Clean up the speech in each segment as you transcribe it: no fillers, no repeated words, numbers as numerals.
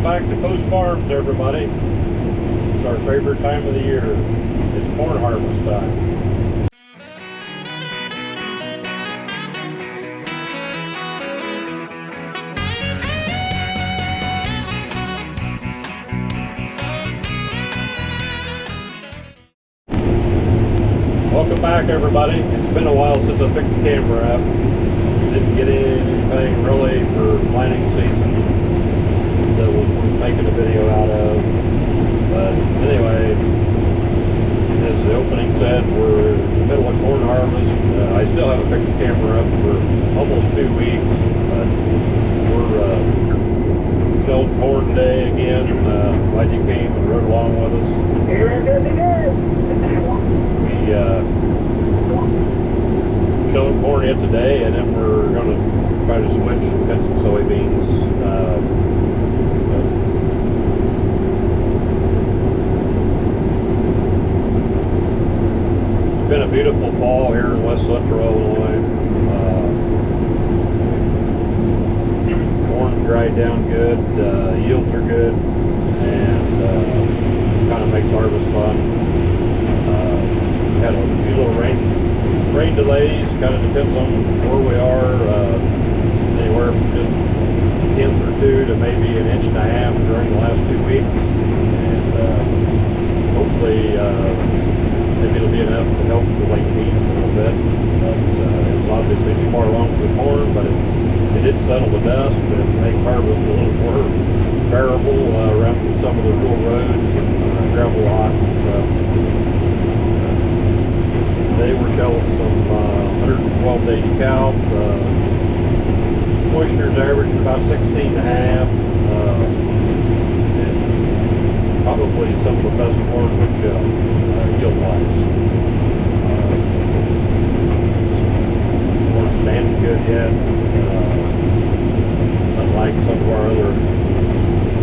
Welcome back to Post Farms, everybody. It's our favorite time of the year. It's corn harvest time. Welcome back, everybody. It's been a while since I picked the camera up. Didn't get anything really for planting season that was worth making a video out of. But anyway, as the opening said, we're in the middle of corn harvest. I still haven't picked the camera up for almost 2 weeks, but we're shelled corn today again. Glad you came and rode along with us. We shelled corn yet today, and then we're going to try to switch and cut some soybeans. It's been a beautiful fall here in West Central Illinois. Corn's dried down good, yields are good, and kind of makes harvest fun. Had a few little rain delays, kind of depends on where we are, anywhere from just 1/10 or 2 to maybe 1.5 inches during the last 2 weeks, and hopefully maybe it'll be enough to help the late beans a little bit. But it was obviously too far along for the corn, but it did settle the dust and make harvest a little more bearable around some of the rural roads and gravel lots and stuff. Today we're shelling some 112 day cow. Moisture's average about 16.5. And probably some of the best corn we shell, yield-wise. Corn's standing good yet. Unlike some of our other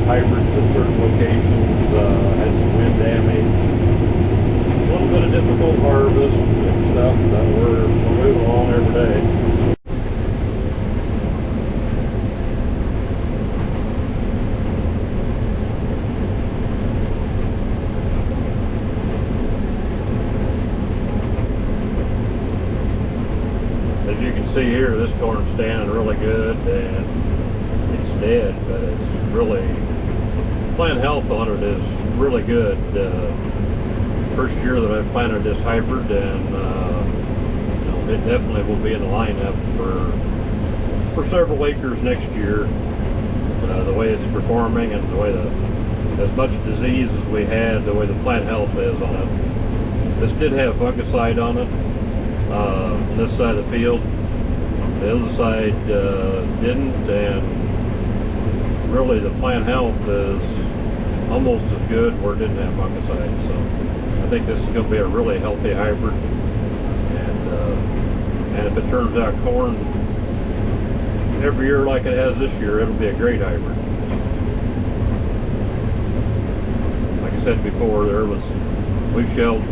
hybrids at certain locations, had some wind damage. A little bit of difficult harvest and stuff, but we're moving along every day. As you can see here, this corn's standing really good, and it's dead, but it's really, plant health on it is really good. First year that I've planted this hybrid, and it definitely will be in the lineup for several acres next year. The way it's performing and the way as much disease as we had, the way the plant health is on it. This did have fungicide on it, on this side of the field. The other side didn't, and really the plant health is almost as good where it didn't have fungicide. So I think this is going to be a really healthy hybrid, and if it turns out corn every year like it has this year, it'll be a great hybrid. Like I said before, we've shelled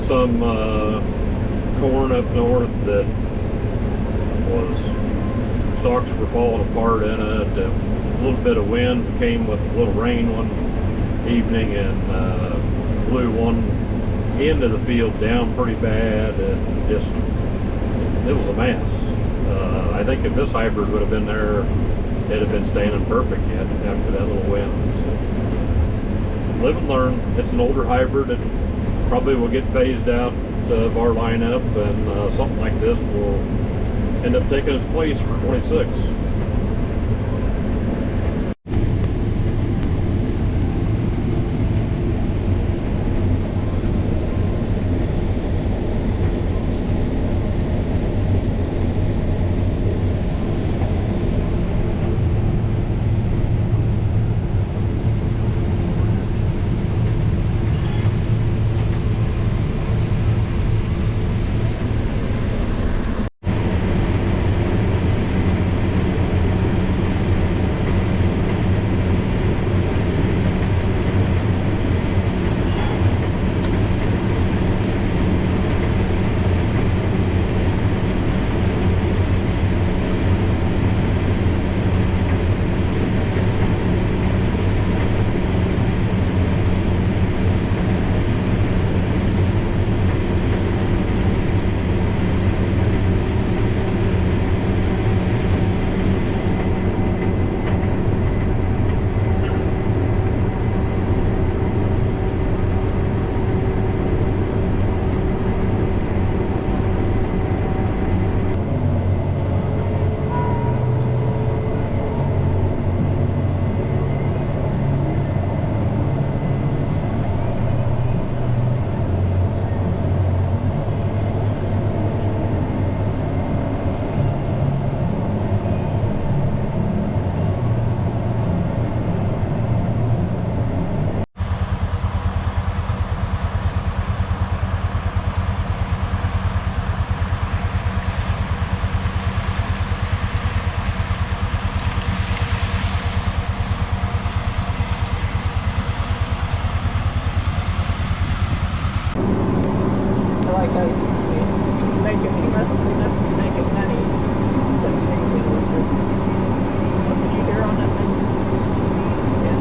some corn up north that stalks were falling apart in it. A little bit of wind came with a little rain one evening and blew one end of the field down pretty bad, and just, it was a mess. I think if this hybrid would have been there, it'd have been standing perfect yet after that little wind. So, live and learn. It's an older hybrid. It probably will get phased out of our lineup, and something like this will end up taking its place for 26. we must be making money. Such things in it. What did you hear on that thing? Yeah.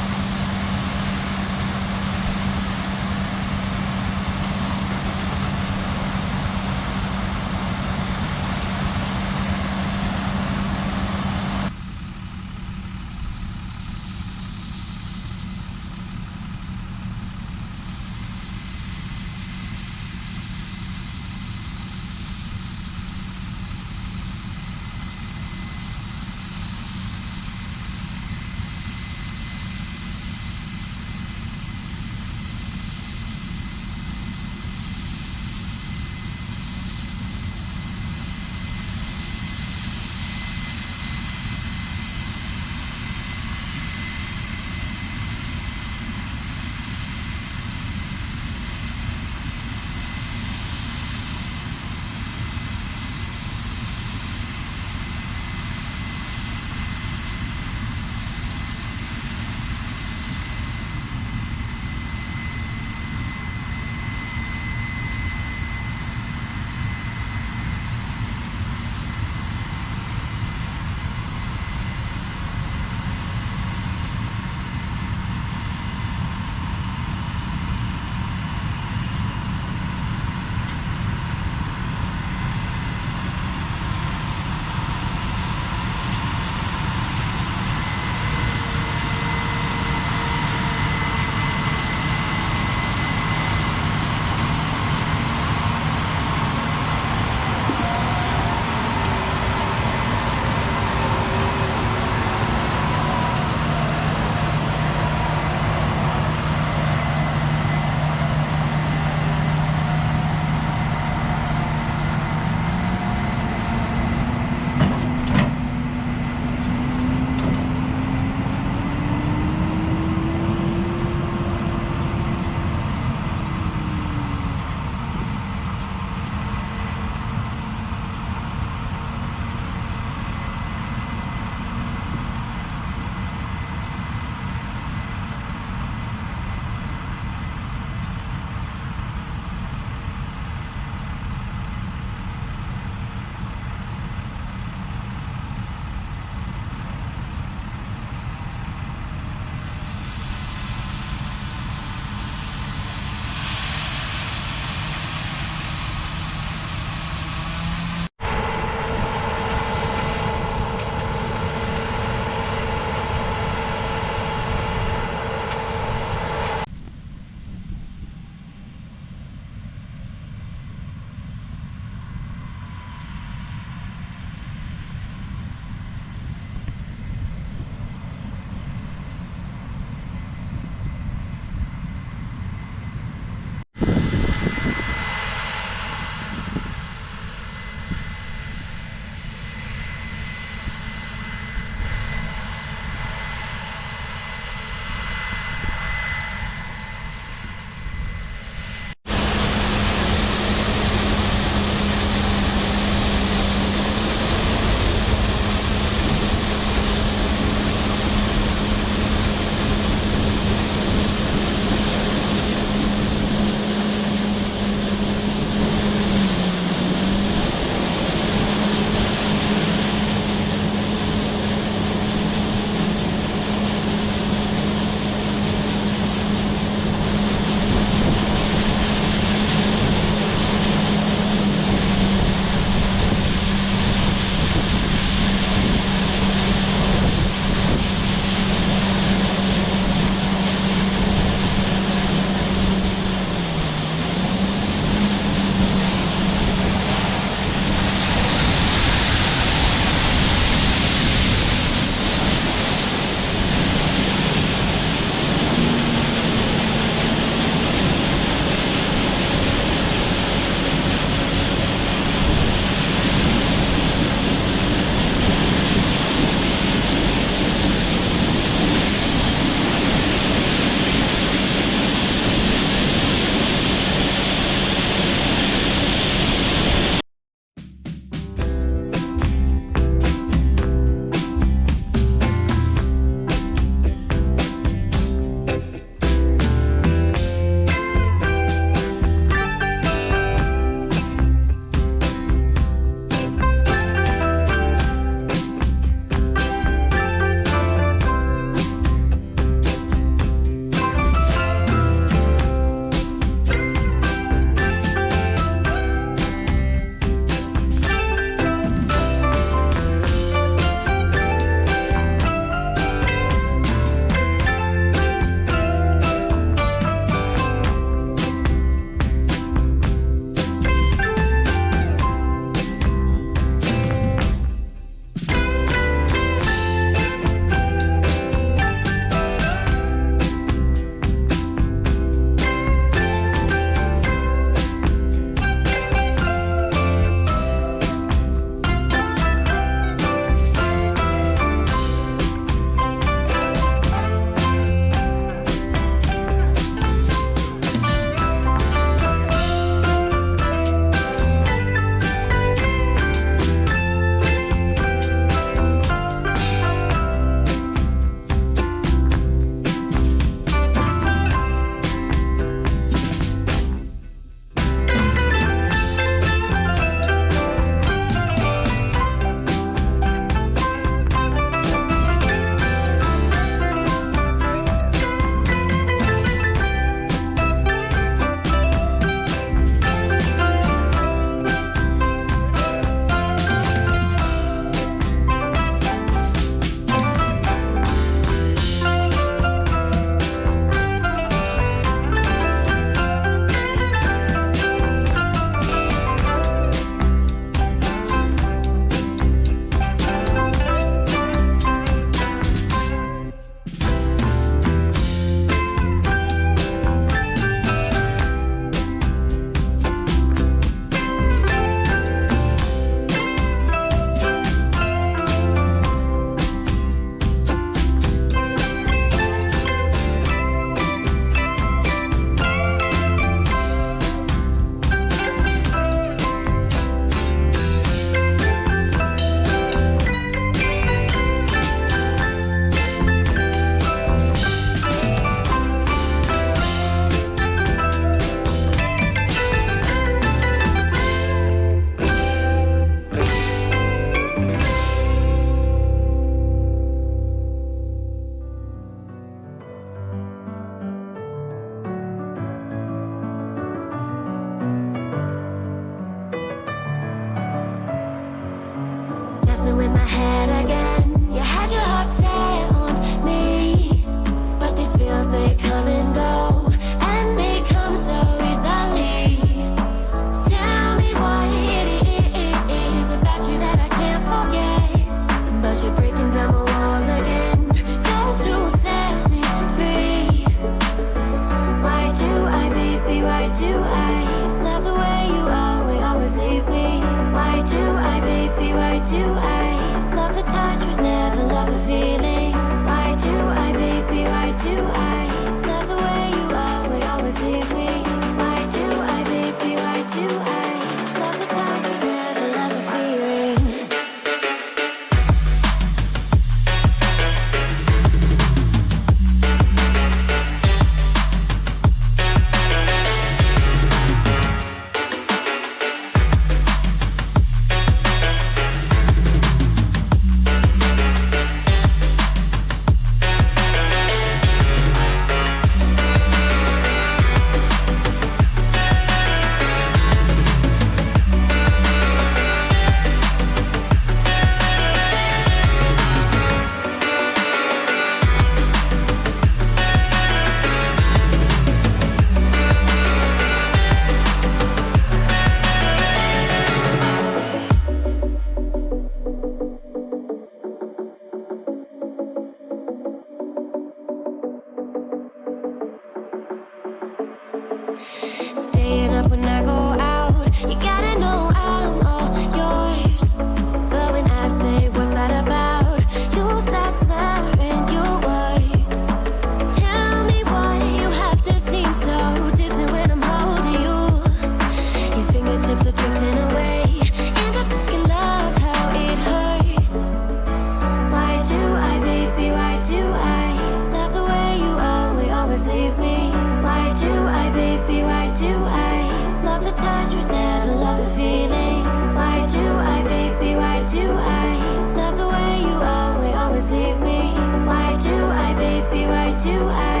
do I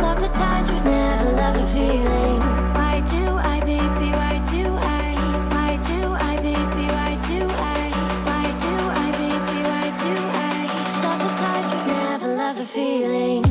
love the touch but never love the feeling? Why do I, baby, why do I? Why do I, baby, why do I? Why do I, baby, why do I love the touch but never love the feeling?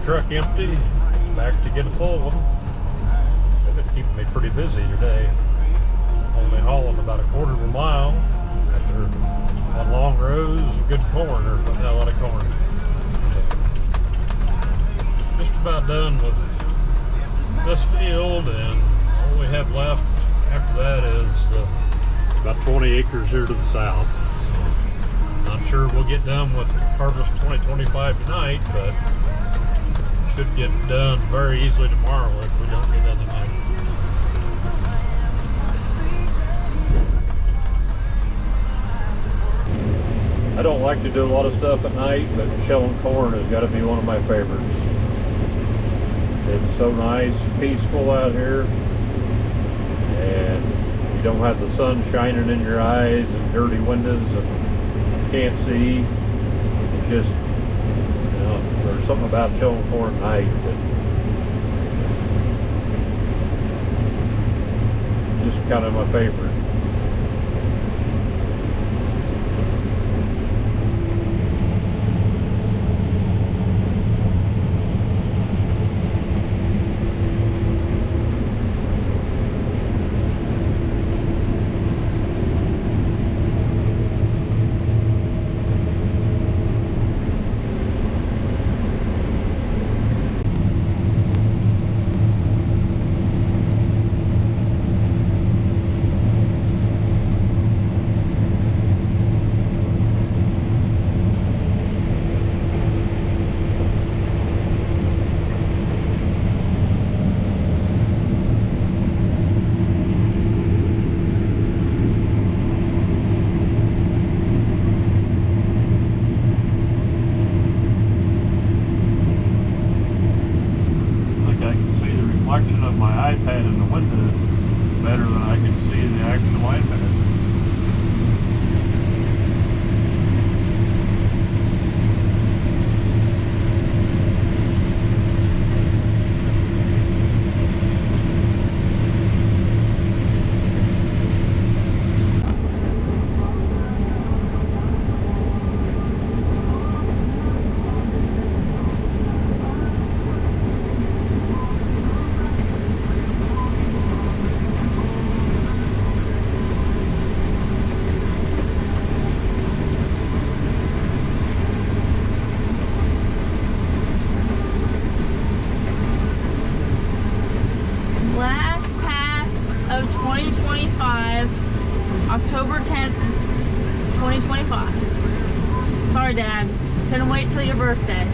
truck empty, back to get a full one. They've been keeping me pretty busy today. Only hauling about a quarter of a mile after on long rows of good corn, or putting out a lot of corn. Just about done with this field, and all we have left after that is about 20 acres here to the south. So I'm sure we'll get done with harvest 2025 tonight, but should get done very easily tomorrow if we don't get done tonight. I don't like to do a lot of stuff at night, but shelling corn has got to be one of my favorites. It's so nice, peaceful out here, and you don't have the sun shining in your eyes and dirty windows and can't see. It's just, you know, there's something about shelling corn at night that just kind of my favorite. Reflection of my iPad in the window better than I can see the actual iPad. Last pass of 2025, October 10th, 2025. Sorry, Dad. Couldn't wait till your birthday.